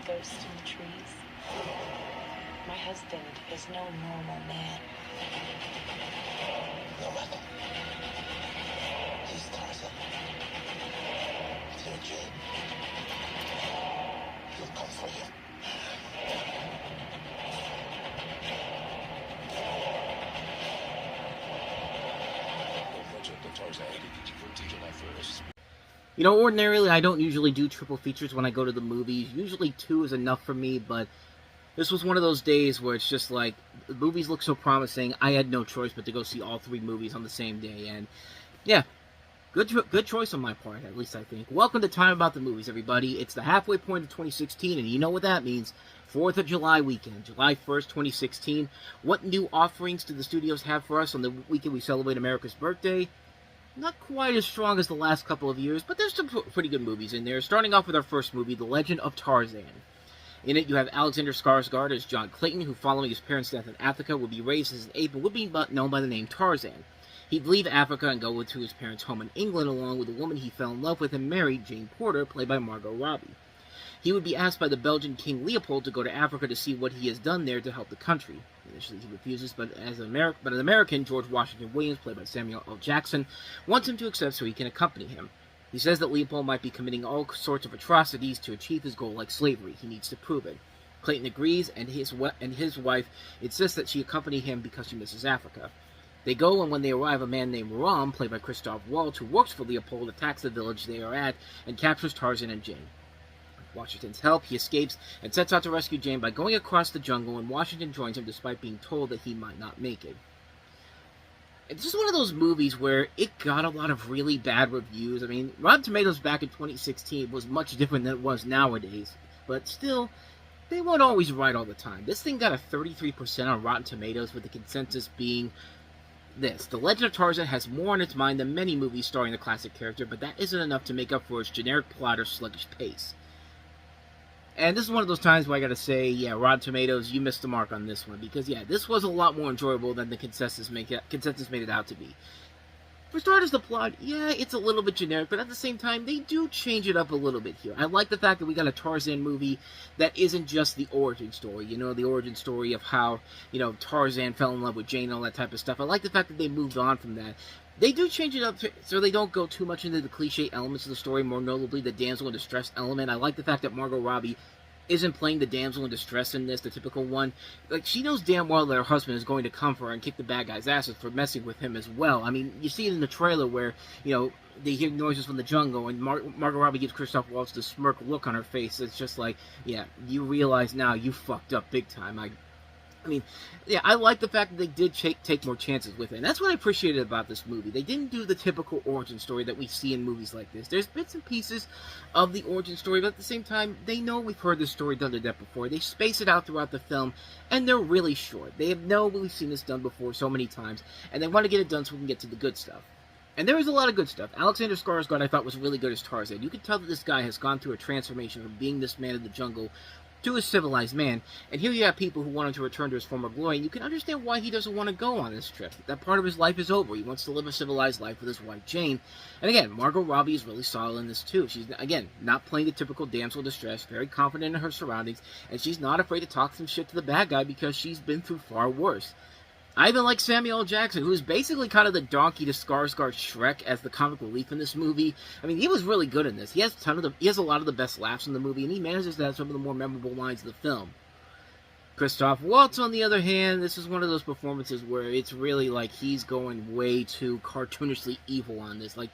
ghost in the trees. My husband is no normal man. No matter. He's Tarzan. Dear Jane, he'll come for you. You know, ordinarily, I don't usually do triple features when I go to the movies. Usually 2 is enough for me, but this was one of those days where it's just like, the movies look so promising, I had no choice but to go see all 3 movies on the same day, and yeah, good choice on my part, at least I think. Welcome to Time About the Movies, everybody. It's the halfway point of 2016, and you know what that means. 4th of July weekend, July 1st, 2016. What new offerings do the studios have for us on the weekend we celebrate America's birthday? Not quite as strong as the last couple of years, but there's some pretty good movies in there. Starting off with our first movie, The Legend of Tarzan. In it, you have Alexander Skarsgård as John Clayton, who, following his parents' death in Africa, would be raised as an ape and would be known by the name Tarzan. He'd leave Africa and go to his parents' home in England, along with a woman he fell in love with and married, Jane Porter, played by Margot Robbie. He would be asked by the Belgian King Leopold to go to Africa to see what he has done there to help the country. Initially, he refuses, but an American, George Washington Williams, played by Samuel L. Jackson, wants him to accept so he can accompany him. He says that Leopold might be committing all sorts of atrocities to achieve his goal, like slavery. He needs to prove it. Clayton agrees, and his wife insists that she accompany him because she misses Africa. They go, and when they arrive, a man named Ram, played by Christoph Waltz, who works for Leopold, attacks the village they are at and captures Tarzan and Jane. With Washington's help, he escapes and sets out to rescue Jane by going across the jungle, and Washington joins him despite being told that he might not make it. It's just one of those movies where it got a lot of really bad reviews. I mean, Rotten Tomatoes back in 2016 was much different than it was nowadays, but still, they weren't always right all the time. This thing got a 33% on Rotten Tomatoes, with the consensus being this: The Legend of Tarzan has more on its mind than many movies starring the classic character, but that isn't enough to make up for its generic plot or sluggish pace. And this is one of those times where I gotta say, yeah, Rotten Tomatoes, you missed the mark on this one, because yeah, this was a lot more enjoyable than the consensus made it out to be. For starters, the plot, yeah, it's a little bit generic, but at the same time, they do change it up a little bit here. I like the fact that we got a Tarzan movie that isn't just the origin story, you know, the origin story of how, you know, Tarzan fell in love with Jane and all that type of stuff. I like the fact that they moved on from that. They do change it up so they don't go too much into the cliche elements of the story, more notably the damsel in distress element. I like the fact that Margot Robbie isn't playing the damsel in distress in this, the typical one. Like, she knows damn well that her husband is going to come for her and kick the bad guy's asses for messing with him as well. I mean, you see it in the trailer where, you know, they hear noises from the jungle, and Margot Robbie gives Christoph Waltz the smirk look on her face. It's just like, yeah, you realize now you fucked up big time. I mean, yeah, I like the fact that they did take more chances with it. And that's what I appreciated about this movie. They didn't do the typical origin story that we see in movies like this. There's bits and pieces of the origin story, but at the same time, they know we've heard this story done to death before. They space it out throughout the film, and they're really short. They know we've seen this done before so many times, and they want to get it done so we can get to the good stuff. And there is a lot of good stuff. Alexander Skarsgård, I thought, was really good as Tarzan. You could tell that this guy has gone through a transformation from being this man of the jungle to a civilized man, and here you have people who want him to return to his former glory, and you can understand why he doesn't want to go on this trip. That part of his life is over. He wants to live a civilized life with his wife, Jane. And again, Margot Robbie is really solid in this, too. She's, again, not playing the typical damsel in distress, very confident in her surroundings, and she's not afraid to talk some shit to the bad guy because she's been through far worse. I even like Samuel L. Jackson, who's basically kind of the donkey to Skarsgård's Shrek as the comic relief in this movie. I mean, he was really good in this. He has a lot of the best laughs in the movie, and he manages to have some of the more memorable lines of the film. Christoph Waltz, on the other hand, this is one of those performances where it's really like he's going way too cartoonishly evil on this. Like,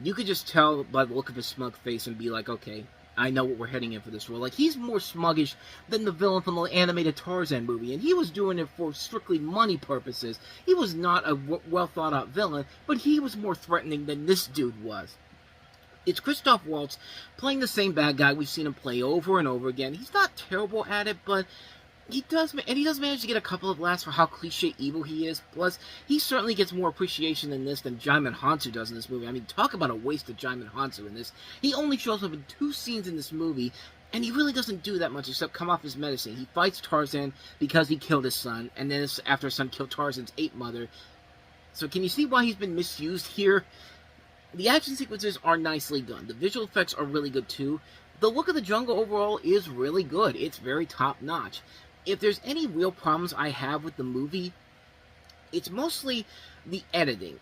you could just tell by the look of his smug face and be like, okay, I know what we're heading in for this role. Like, he's more smuggish than the villain from the animated Tarzan movie, and he was doing it for strictly money purposes. He was not a well-thought-out villain, but he was more threatening than this dude was. It's Christoph Waltz playing the same bad guy we've seen him play over and over again. He's not terrible at it, but he does manage to get a couple of laughs for how cliche evil he is. Plus, he certainly gets more appreciation in this than Djimon Hounsou does in this movie. I mean, talk about a waste of Djimon Hounsou in this. He only shows up in 2 scenes in this movie, and he really doesn't do that much except come off his medicine. He fights Tarzan because he killed his son, and then after his son killed Tarzan's ape mother. So can you see why he's been misused here? The action sequences are nicely done. The visual effects are really good too. The look of the jungle overall is really good. It's very top-notch. If there's any real problems I have with the movie, it's mostly the editing.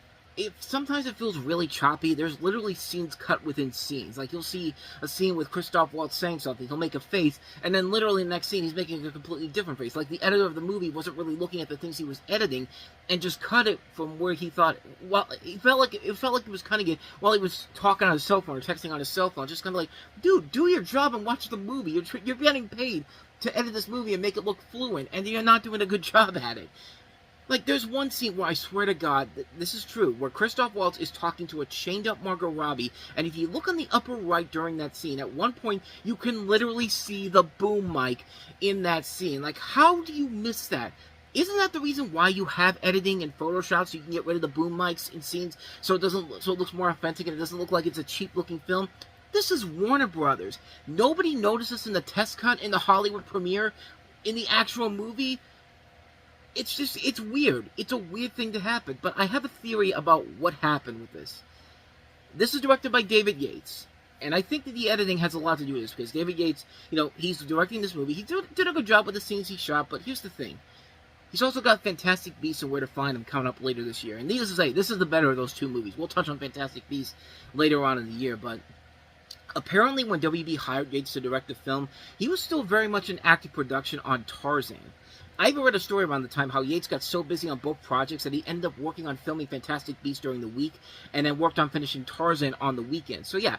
Sometimes it feels really choppy. There's literally scenes cut within scenes. Like, you'll see a scene with Christoph Waltz saying something, he'll make a face, and then literally in the next scene he's making a completely different face. Like, the editor of the movie wasn't really looking at the things he was editing, and just cut it from where he thought, well, it felt like he was cutting it while he was talking on his cell phone or texting on his cell phone. Just kind of like, dude, do your job and watch the movie. You're getting paid to edit this movie and make it look fluent, and you're not doing a good job at it. Like, there's one scene where I swear to God, this is true, where Christoph Waltz is talking to a chained-up Margot Robbie, and if you look on the upper right during that scene, at one point, you can literally see the boom mic in that scene. Like, how do you miss that? Isn't that the reason why you have editing in Photoshop, so you can get rid of the boom mics in scenes, so it looks more authentic, and it doesn't look like it's a cheap-looking film? This is Warner Brothers. Nobody notices in the test cut, in the Hollywood premiere, in the actual movie. It's weird. It's a weird thing to happen, but I have a theory about what happened with this. This is directed by David Yates, and I think that the editing has a lot to do with this, because David Yates, he's directing this movie. He did a good job with the scenes he shot, but here's the thing. He's also got Fantastic Beasts and Where to Find Them coming up later this year, and needless to say, this is the better of those two movies. We'll touch on Fantastic Beasts later on in the year, but apparently when WB hired Yates to direct the film, he was still very much in active production on Tarzan. I even read a story around the time how Yates got so busy on both projects that he ended up working on filming Fantastic Beasts during the week, and then worked on finishing Tarzan on the weekend. So yeah,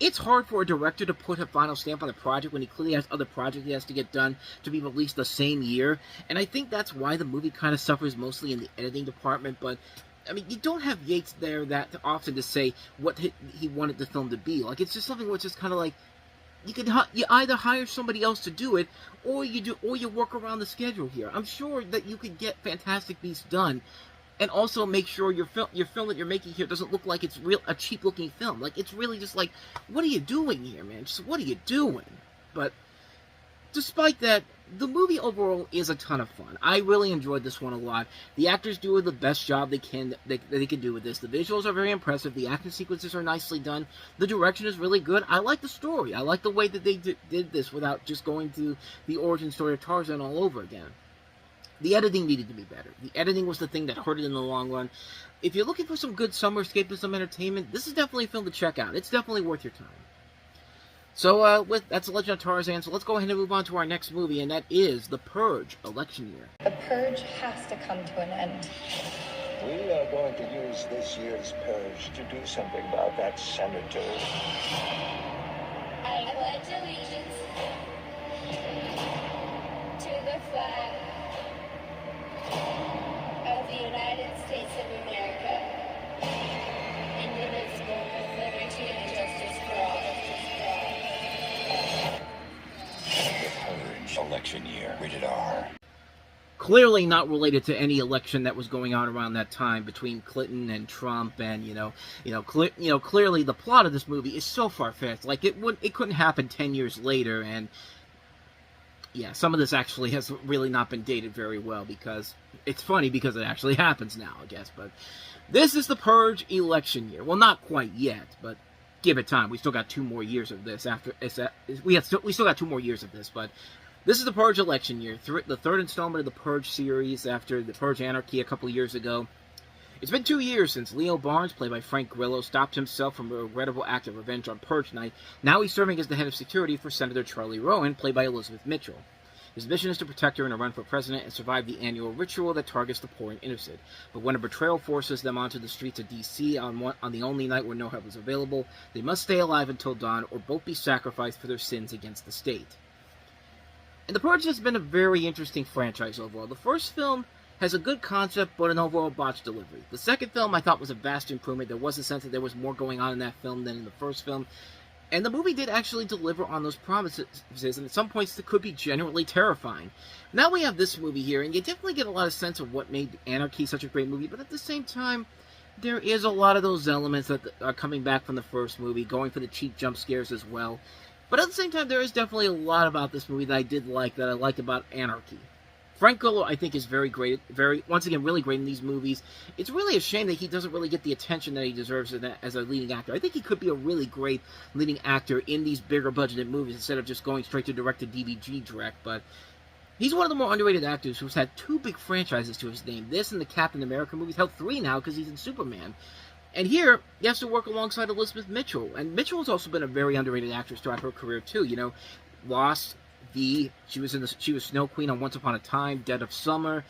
it's hard for a director to put a final stamp on a project when he clearly has other projects he has to get done to be released the same year, and I think that's why the movie kind of suffers mostly in the editing department. But I mean, you don't have Yates there that often to say what he wanted the film to be. Like, it's just something which is kind of like, you either hire somebody else to do it, or you work around the schedule here. I'm sure that you could get Fantastic Beasts done, and also make sure your film that you're making here doesn't look like it's a cheap looking film. Like, it's really just like, what are you doing here, man? Just what are you doing? But despite that, the movie overall is a ton of fun. I really enjoyed this one a lot. The actors do the best job they can do with this. The visuals are very impressive. The action sequences are nicely done. The direction is really good. I like the story. I like the way that they did this without just going through the origin story of Tarzan all over again. The editing needed to be better. The editing was the thing that hurt it in the long run. If you're looking for some good summer escapism entertainment, this is definitely a film to check out. It's definitely worth your time. So, that's The Legend of Tarzan, so let's go ahead and move on to our next movie, and that is The Purge, Election Year. The Purge has to come to an end. We are going to use this year's purge to do something about that senator. I pledge allegiance to the flag of the United States of America, indivisible, with liberty and justice for all. The Purge, election year, rated R. Clearly not related to any election that was going on around that time between Clinton and Trump, and clearly the plot of this movie is so far-fetched. Like, it couldn't happen 10 years later, and yeah, some of this actually has really not been dated very well, because it's funny because it actually happens now, I guess. But this is The Purge, election year. Well, not quite yet, but give it time. We still got 2 more years of this. We still got 2 more years of this, but this is The Purge, election year, the third installment of the Purge series after the Purge Anarchy a couple years ago. It's been 2 years since Leo Barnes, played by Frank Grillo, stopped himself from a regrettable act of revenge on Purge Night. Now he's serving as the head of security for Senator Charlie Rowan, played by Elizabeth Mitchell. His mission is to protect her in a run for president and survive the annual ritual that targets the poor and innocent. But when a betrayal forces them onto the streets of D.C. on the only night where no help is available, they must stay alive until dawn or both be sacrificed for their sins against the state. And The Purge has been a very interesting franchise overall. The first film has a good concept, but an overall botched delivery. The second film I thought was a vast improvement. There was a sense that there was more going on in that film than in the first film. And the movie did actually deliver on those promises, and at some points it could be genuinely terrifying. Now we have this movie here, and you definitely get a lot of sense of what made Anarchy such a great movie, but at the same time, there is a lot of those elements that are coming back from the first movie, going for the cheap jump scares as well. But at the same time, there is definitely a lot about this movie that I did like, that I liked about Anarchy. Frank Grillo, I think, is very great, once again, really great in these movies. It's really a shame that he doesn't really get the attention that he deserves as a leading actor. I think he could be a really great leading actor in these bigger budgeted movies instead of just going straight to direct-to-DVD direct, but he's one of the more underrated actors who's had 2 big franchises to his name. This and the Captain America movies, held 3 now because he's in Superman. And here, he has to work alongside Elizabeth Mitchell. And Mitchell has also been a very underrated actress throughout her career, too. You know, Lost, she was Snow Queen on Once Upon a Time, Dead of Summer.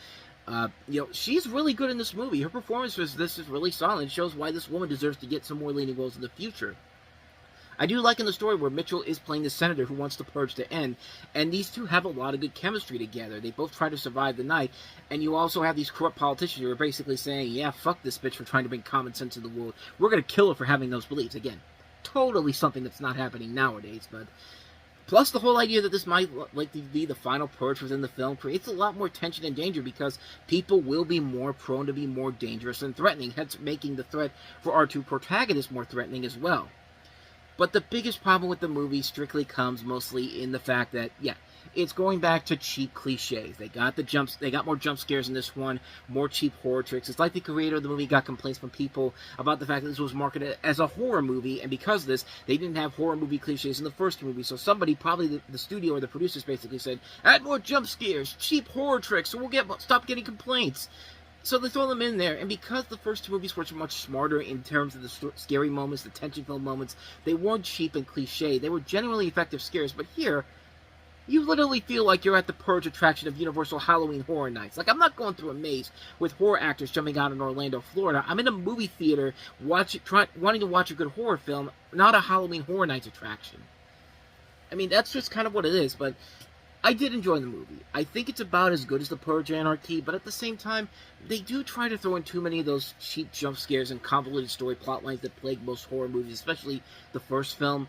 You know, she's really good in this movie. Her performance for this is really solid. It shows why this woman deserves to get some more leading roles in the future. I do like in the story where Mitchell is playing the senator who wants the Purge to end, and these two have a lot of good chemistry together. They both try to survive the night, and you also have these corrupt politicians who are basically saying, yeah, fuck this bitch for trying to bring common sense to the world. We're going to kill her for having those beliefs. Again, totally something that's not happening nowadays, but plus the whole idea that this might likely be the final Purge within the film creates a lot more tension and danger because people will be more prone to be more dangerous and threatening, hence making the threat for our 2 protagonists more threatening as well. But the biggest problem with the movie strictly comes mostly in the fact that, yeah, it's going back to cheap cliches. They got more jump scares in this one, more cheap horror tricks. It's like the creator of the movie got complaints from people about the fact that this was marketed as a horror movie, and because of this, they didn't have horror movie cliches in the first movie. So somebody, probably the studio or the producers, basically said, add more jump scares, cheap horror tricks, so we'll stop getting complaints. So they throw them in there, and because the first 2 movies were much smarter in terms of the scary moments, the tension-filled moments, they weren't cheap and cliche. They were genuinely effective scares, but here, you literally feel like you're at the Purge attraction of Universal Halloween Horror Nights. Like, I'm not going through a maze with horror actors jumping out in Orlando, Florida. I'm in a movie theater wanting to watch a good horror film, not a Halloween Horror Nights attraction. I mean, that's just kind of what it is, but I did enjoy the movie. I think it's about as good as The Purge Anarchy, but at the same time, they do try to throw in too many of those cheap jump scares and convoluted story plot lines that plague most horror movies, especially the first film.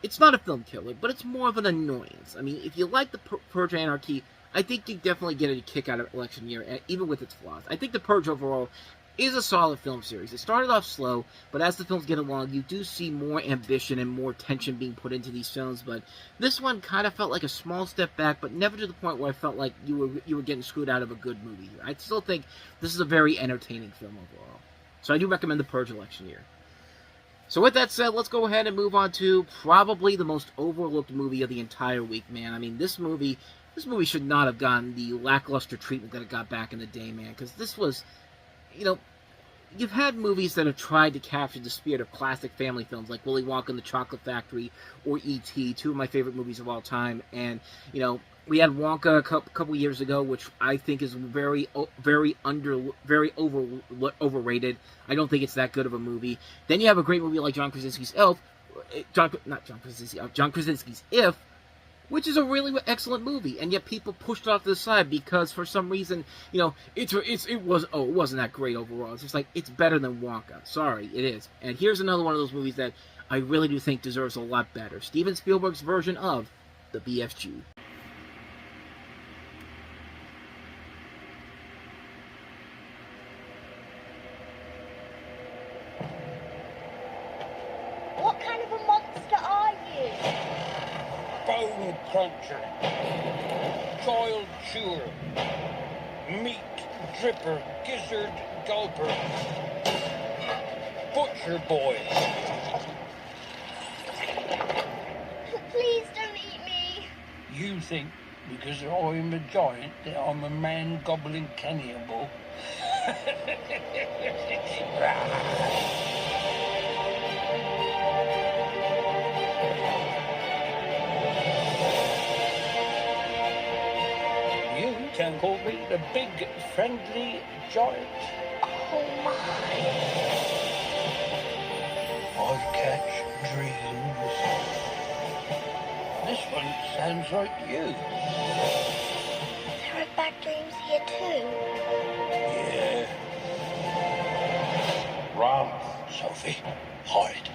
It's not a film killer, but it's more of an annoyance. I mean, if you like The Purge Anarchy, I think you definitely get a kick out of Election Year, even with its flaws. I think The Purge overall is a solid film series. It started off slow, but as the films get along, you do see more ambition and more tension being put into these films, but this one kind of felt like a small step back, but never to the point where I felt like you were getting screwed out of a good movie. I still think this is a very entertaining film overall. So I do recommend The Purge Election Year. So with that said, let's go ahead and move on to probably the most overlooked movie of the entire week, man. I mean, this movie should not have gotten the lackluster treatment that it got back in the day, man, because this was, you know, you've had movies that have tried to capture the spirit of classic family films like Willy Wonka and the Chocolate Factory or E.T., 2 of my favorite movies of all time. And, you know, we had Wonka a couple years ago, which I think is very overrated. I don't think it's that good of a movie. Then you have a great movie like John Krasinski's If, which is a really excellent movie, and yet people pushed it off to the side because for some reason, you know, it wasn't that great overall. It's just like, it's better than Wonka. Sorry, it is. And here's another one of those movies that I really do think deserves a lot better. Steven Spielberg's version of the BFG. What kind of a monster are you? Bone cruncher, child chewer, meat dripper, gizzard gulper, butcher boy. Please don't eat me. You think because I'm a giant that I'm a man gobbling cannibal? You can call me the big friendly giant. Oh my. I catch dreams. This one sounds like you. There are bad dreams here too. Yeah. Run, Sophie. Hide.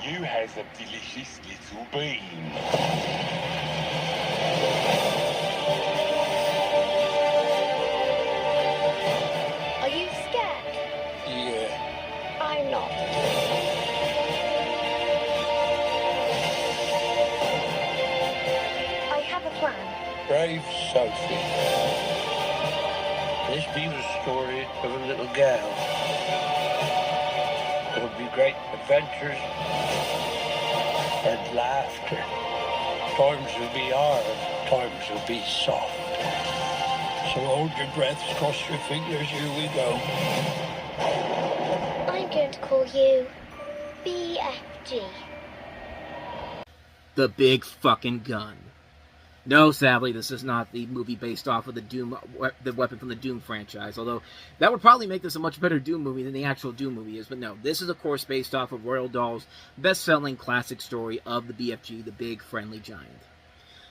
You has a delicious little bean. Are you scared? Yeah. I'm not. I have a brave Sophie. This be the story of a little girl. There will be great adventures and laughter. Times will be hard, times will be soft. So hold your breaths, cross your fingers, here we go. I'm going to call you BFG. The Big Fucking Gun. No, sadly, this is not the movie based off of the weapon from the Doom franchise, although that would probably make this a much better Doom movie than the actual Doom movie is. But no, this is, of course, based off of Roald Dahl's best-selling classic story of the BFG, the Big Friendly Giant.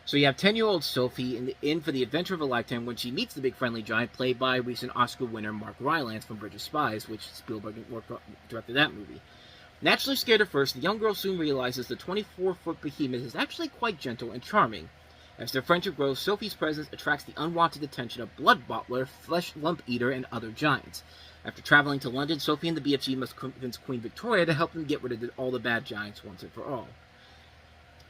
So you have 10-year-old Sophie in for the adventure of a lifetime when she meets the Big Friendly Giant, played by recent Oscar winner Mark Rylance from Bridge of Spies, which Spielberg directed that movie. Naturally scared at first, the young girl soon realizes the 24-foot behemoth is actually quite gentle and charming. As their friendship grows, Sophie's presence attracts the unwanted attention of Blood Bottler, Flesh Lump Eater, and other giants. After traveling to London, Sophie and the BFG must convince Queen Victoria to help them get rid of all the bad giants once and for all.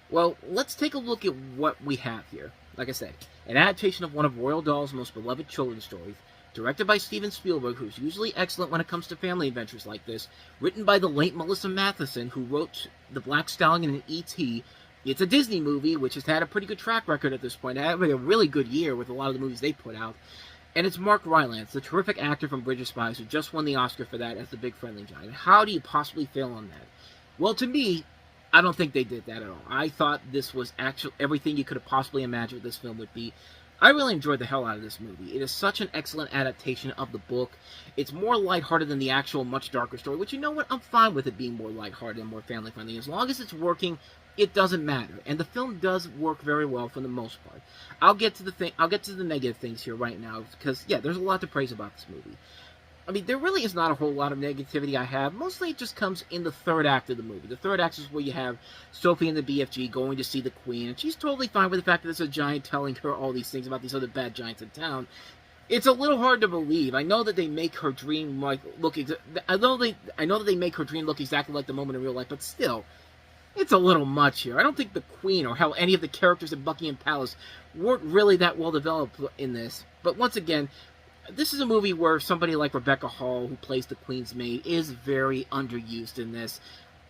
Well, let's take a look at what we have here. Like I said, an adaptation of one of Roald Dahl's most beloved children's stories, directed by Steven Spielberg, who's usually excellent when it comes to family adventures like this, written by the late Melissa Matheson, who wrote The Black Stallion and E.T., It's a Disney movie, which has had a pretty good track record at this point. Having a really good year with a lot of the movies they put out. And it's Mark Rylance, the terrific actor from Bridge of Spies, who just won the Oscar for that as the Big Friendly Giant. How do you possibly fail on that? Well, to me, I don't think they did that at all. I thought this was actually everything you could have possibly imagined what this film would be. I really enjoyed the hell out of this movie. It is such an excellent adaptation of the book. It's more lighthearted than the actual much darker story, which, you know what, I'm fine with it being more lighthearted and more family-friendly. As long as it's working, it doesn't matter. And the film does work very well for the most part. I'll get to the negative things here right now, because, yeah, there's a lot to praise about this movie. I mean, there really is not a whole lot of negativity I have. Mostly it just comes in the third act of the movie. The third act is where you have Sophie and the BFG going to see the Queen, and she's totally fine with the fact that there's a giant telling her all these things about these other bad giants in town. It's a little hard to believe. I know that they make her dream look exactly like the moment in real life, but still, it's a little much here. I don't think the Queen or hell any of the characters in Buckingham Palace weren't really that well developed in this. But once again, this is a movie where somebody like Rebecca Hall, who plays the Queen's maid, is very underused in this.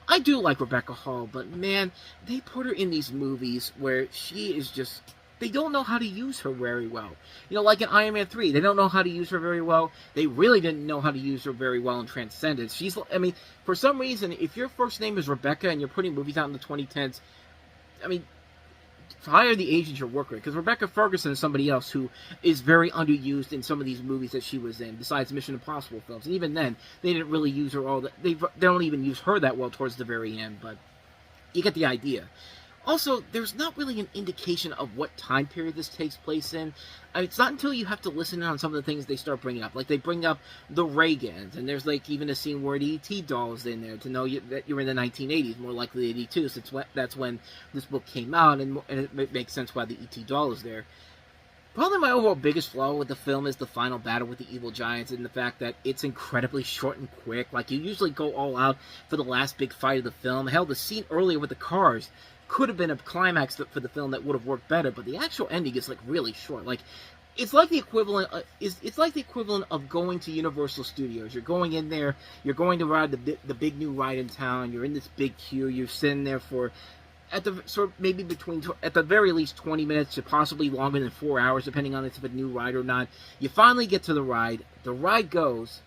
I do like Rebecca Hall, but man, they put her in these movies where she is just... They don't know how to use her very well. You know, like in Iron Man 3, they don't know how to use her very well. They really didn't know how to use her very well in Transcendence. I mean, for some reason, if your first name is Rebecca and you're putting movies out in the 2010s, I mean, hire the agent you're working with, because Rebecca Ferguson is somebody else who is very underused in some of these movies that she was in, besides Mission Impossible films. And even then, they didn't really use her they don't even use her that well towards the very end, but you get the idea. Also, there's not really an indication of what time period this takes place in. I mean, it's not until you have to listen in on some of the things they start bringing up. Like, they bring up the Reagans, and there's, like, even a scene where the E.T. doll is in there to know that you're in the 1980s, more likely 82, since that's when this book came out, and it makes sense why the E.T. doll is there. Probably my overall biggest flaw with the film is the final battle with the evil giants, and the fact that it's incredibly short and quick. Like, you usually go all out for the last big fight of the film. Hell, the scene earlier with the cars could have been a climax for the film that would have worked better, but the actual ending is, like, really short. Like, it's like the equivalent of going to Universal Studios. You're going in there, you're going to ride the big new ride in town, you're in this big queue, you're sitting there for at the very least 20 minutes to possibly longer than 4 hours, depending on if it's a new ride or not. You finally get to the ride goes,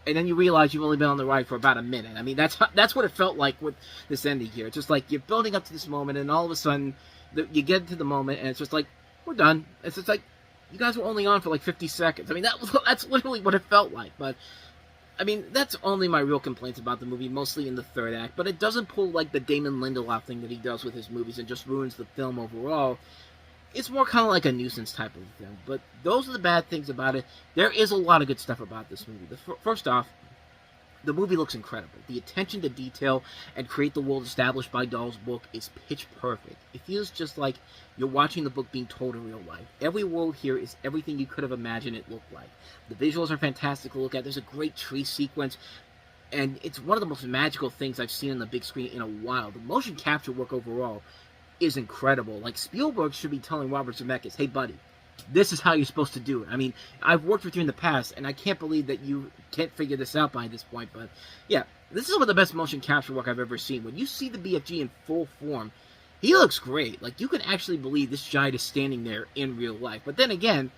and then you realize you've only been on the ride for about a minute. I mean, that's what it felt like with this ending here. It's just like you're building up to this moment, and all of a sudden, you get to the moment, and it's just like, we're done. It's just like, you guys were only on for like 50 seconds. I mean, that's literally what it felt like. But, I mean, that's only my real complaints about the movie, mostly in the third act. But it doesn't pull like the Damon Lindelof thing that he does with his movies and just ruins the film overall. It's more kind of like a nuisance type of thing. But those are the bad things about it. There is a lot of good stuff about this movie. First off, the movie looks incredible. The attention to detail and create the world established by Dahl's book is pitch perfect. It feels just like you're watching the book being told in real life. Every world here is everything you could have imagined it looked like. The visuals are fantastic to look at. There's a great tree sequence, and it's one of the most magical things I've seen on the big screen in a while. The motion capture work overall is incredible. Like, Spielberg should be telling Robert Zemeckis, hey buddy, this is how you're supposed to do it. I mean, I've worked with you in the past, and I can't believe that you can't figure this out by this point. But yeah, this is some of the best motion capture work I've ever seen. When you see the BFG in full form, he looks great. Like, you can actually believe this giant is standing there in real life. But then again,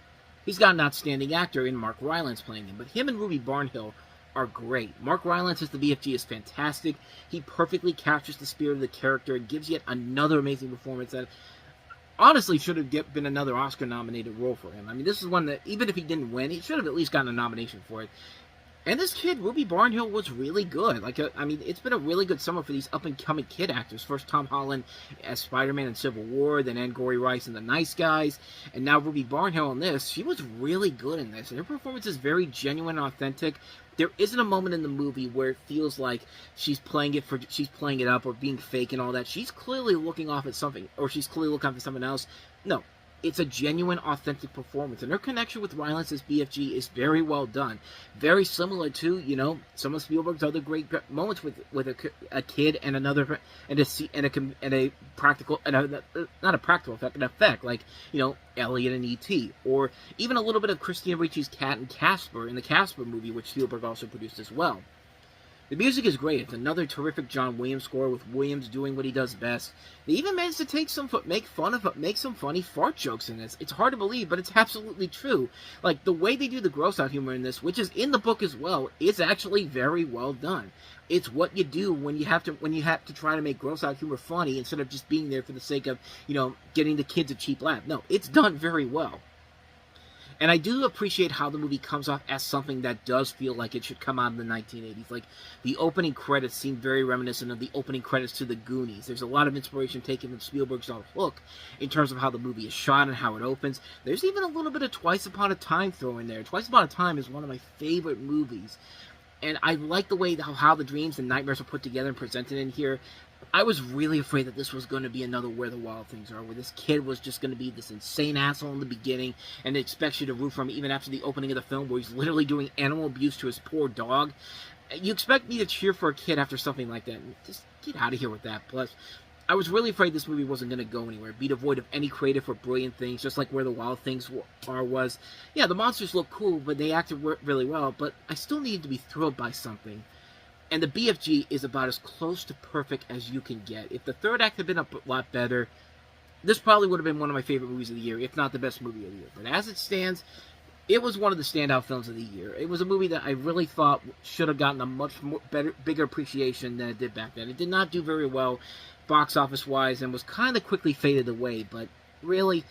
he's got an outstanding actor in Mark Rylance playing him. But him and Ruby Barnhill are great. Mark Rylance as the BFG is fantastic. He perfectly captures the spirit of the character and gives yet another amazing performance that honestly should have been another Oscar-nominated role for him. I mean, this is one that, even if he didn't win, he should have at least gotten a nomination for it. And this kid, Ruby Barnhill, was really good. I mean, it's been a really good summer for these up-and-coming kid actors. First Tom Holland as Spider-Man in Civil War, then Angourie Rice in The Nice Guys, and now Ruby Barnhill in this. She was really good in this, and her performance is very genuine and authentic. There isn't a moment in the movie where it feels like she's playing it up or being fake and all that. She's clearly looking off at something, or she's clearly looking off at someone else. No. It's a genuine, authentic performance. And her connection with Rylance's BFG is very well done. Very similar to, you know, some of Spielberg's other great moments with a kid and another, and a practical, not a practical effect, an effect, like, you know, Elliot and E.T. Or even a little bit of Christina Ricci's cat and Casper in the Casper movie, which Spielberg also produced as well. The music is great. It's another terrific John Williams score with Williams doing what he does best. They even managed to make some funny fart jokes in this. It's hard to believe, but it's absolutely true. Like, the way they do the gross out humor in this, which is in the book as well, is actually very well done. It's what you do when you have to try to make gross out humor funny instead of just being there for the sake of, you know, getting the kids a cheap laugh. No, it's done very well. And I do appreciate how the movie comes off as something that does feel like it should come out in the 1980s. Like, the opening credits seem very reminiscent of the opening credits to The Goonies. There's a lot of inspiration taken from Spielberg's on Hook in terms of how the movie is shot and how it opens. There's even a little bit of Twice Upon a Time thrown in there. Twice Upon a Time is one of my favorite movies. And I like the way how the dreams and nightmares are put together and presented in here. I was really afraid that this was going to be another Where the Wild Things Are, where this kid was just going to be this insane asshole in the beginning and expects you to root for him even after the opening of the film, where he's literally doing animal abuse to his poor dog. You expect me to cheer for a kid after something like that. Just get out of here with that. Plus, I was really afraid this movie wasn't going to go anywhere, be devoid of any creative or brilliant things, just like Where the Wild Things Are was. Yeah, the monsters look cool, but they acted really well, but I still needed to be thrilled by something. And the BFG is about as close to perfect as you can get. If the third act had been a lot better, this probably would have been one of my favorite movies of the year, if not the best movie of the year. But as it stands, it was one of the standout films of the year. It was a movie that I really thought should have gotten a much bigger appreciation than it did back then. It did not do very well box office-wise and was kind of quickly faded away. But really,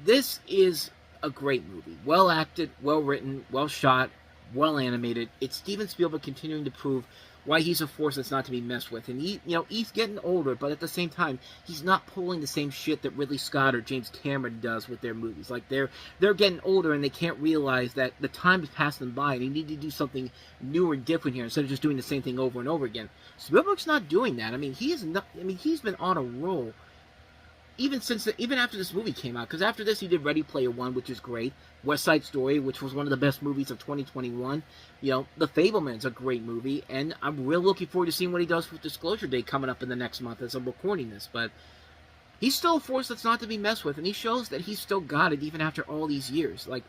this is a great movie. Well acted, well written, well shot, well animated. It's Steven Spielberg continuing to prove why he's a force that's not to be messed with. And he's getting older, but at the same time, he's not pulling the same shit that Ridley Scott or James Cameron does with their movies. Like, they're getting older and they can't realize that the time has passed them by and they need to do something new or different here instead of just doing the same thing over and over again. Spielberg's not doing that. I mean, he's been on a roll even after this movie came out, because after this he did Ready Player One, which is great, West Side Story, which was one of the best movies of 2021, you know, The Fableman's a great movie, and I'm really looking forward to seeing what he does with Disclosure Day coming up in the next month as I'm recording this. But he's still a force that's not to be messed with, and he shows that he's still got it even after all these years. Like,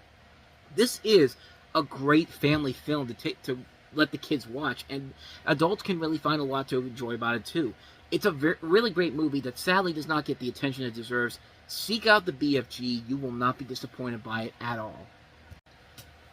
this is a great family film to let the kids watch, and adults can really find a lot to enjoy about it too. It's a really great movie that sadly does not get the attention it deserves. Seek out the BFG. You will not be disappointed by it at all.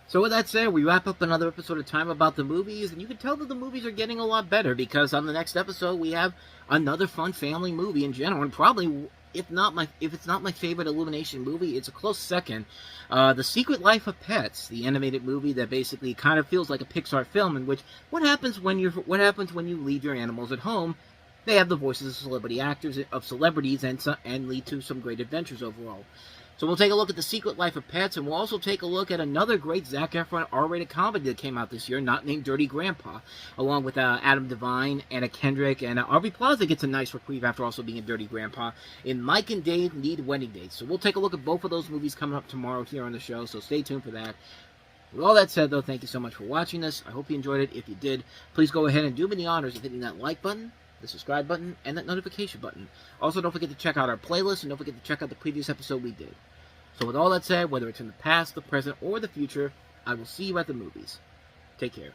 So with that said, we wrap up another episode of Time About the Movies, and you can tell that the movies are getting a lot better, because on the next episode we have another fun family movie in general, and probably, if it's not my favorite Illumination movie, it's a close second. The Secret Life of Pets, the animated movie that basically kind of feels like a Pixar film, in which what happens when you leave your animals at home. They have the voices of celebrities and lead to some great adventures overall. So we'll take a look at The Secret Life of Pets, and we'll also take a look at another great Zac Efron R-rated comedy that came out this year, not named Dirty Grandpa, along with Adam Devine, Anna Kendrick, and Aubrey Plaza gets a nice reprieve after also being a Dirty Grandpa in Mike and Dave Need Wedding Dates. So we'll take a look at both of those movies coming up tomorrow here on the show, so stay tuned for that. With all that said, though, thank you so much for watching this. I hope you enjoyed it. If you did, please go ahead and do me the honors of hitting that like button, the subscribe button, and that notification button. Also, don't forget to check out our playlist, and don't forget to check out the previous episode we did. So with all that said, whether it's in the past, the present, or the future, I will see you at the movies. Take care.